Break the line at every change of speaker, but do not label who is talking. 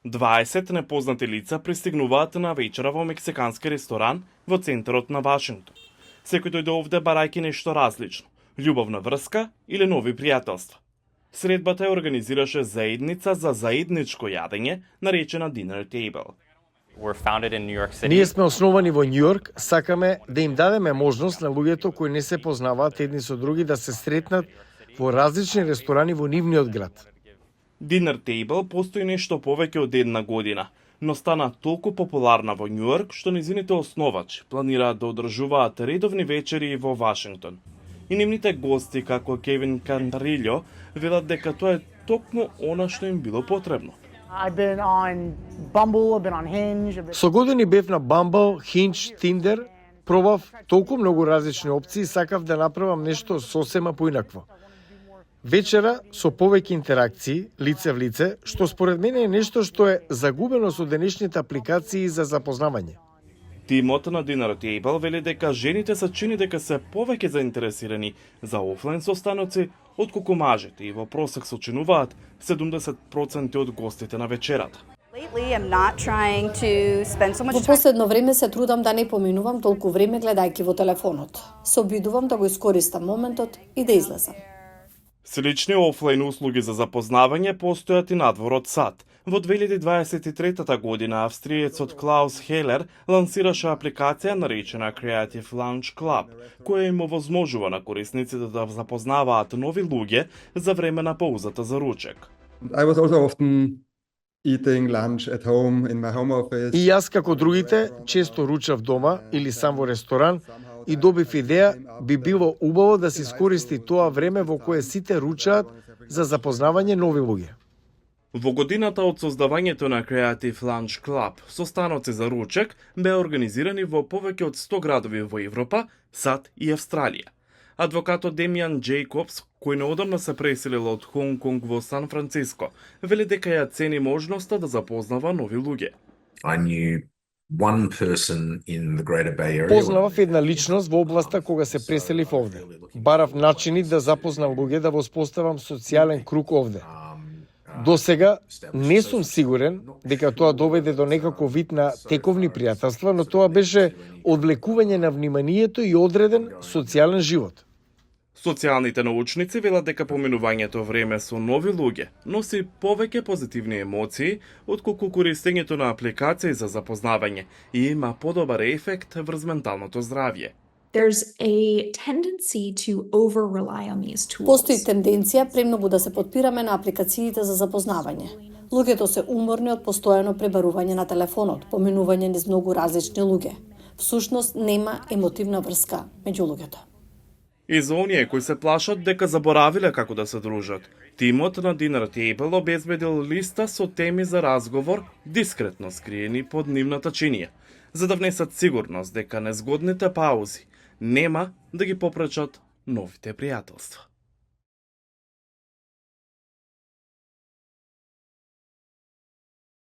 20 непознати лица пристигнуваат на вечера во мексикански ресторан во центарот на Вашингтон. Секој дојде овде барајќи нешто различно, љубовна врска или нови пријателства. Средбата ја организираше заедница за заедничко јадење, наречена Dinner Table.
Ние сме основани во Њујорк, сакаме да им дадеме можност на луѓето кои не се познаваат едни со други да се сретнат во различни ресторани во нивниот град.
Dinner Table постои нешто повеќе од една година, но стана толку популарна во Њујорк што низините основачи планираат да одржуваат редовни вечери во Вашингтон. И нивните гости, како Кевин Кантарилјо, велат дека тоа е токму она што им било потребно.
I've been on Bumble, I've been on Hinge.
Со години бев на Bumble, Hinge, Tinder, пробав толку многу различни опции и сакав да направам нешто сосема поинакво. Вечера со повеќе интеракции, лице в лице, што според мене е нешто што е загубено со денешните апликации за запознавање.
Тимот на Dinner Table вели дека жените се чини дека се повеќе заинтересирани за офлайн состаноци отколку мажите и во просек сочинуваат 70% од гостите на вечерата.
Во последно време се трудам да не поминувам толку време гледајќи во телефонот. Се обидувам да го искористам моментот и да излезам.
Слични офлайн услуги за запознавање постојат и надвор од САД. Во 2023 година австриецот Клаус Хелер лансираше апликација наречена Creative Lunch Club, која им овозможува на корисниците да запознаваат нови луѓе за време на паузата за ручек.
I was also often eating lunch at home in my home office.
И јас како другите често ручав дома или сам во ресторан и добив идеја би било убаво да се искористи тоа време во кое сите ручаат за запознавање нови луѓе.
Во годината од создавањето на Creative Lunch Club, состаноци за ручек беа организирани во повеќе од 100 градови во Европа, САД и Австралија. Адвокатот Демиан Джейкобс, кој неодамна се преселил од Хонг Конг во Сан Франциско, вели дека ја цени можноста да запознава нови луѓе.
Познавав една личност во областа кога се преселив овде. Барав начини да запознам луѓе, да воспоставам социјален круг овде. До сега не сум сигурен дека тоа доведе до некако вид на тековни пријателства, но тоа беше одвлекување на вниманието и одреден социјален живот.
Социјалните научници велат дека поминувањето време со нови луѓе носи повеќе позитивни емоции отколку користењето на апликации за запознавање и има подобар ефект врз менталното здравје.
Постои тенденција премногу да се потпираме на апликациите за запознавање. Луѓето се уморни од постојано пребарување на телефонот, поминување низ многу различни луѓе. Всушност нема емотивна врска меѓу луѓето.
И за оние кои се плашат дека заборавиле како да се дружат, тимот на Dinner Table обезбедил листа со теми за разговор дискретно скриени под нивната чинија, за да внесат сигурност дека незгодните паузи нема да ги попречат новите пријателства.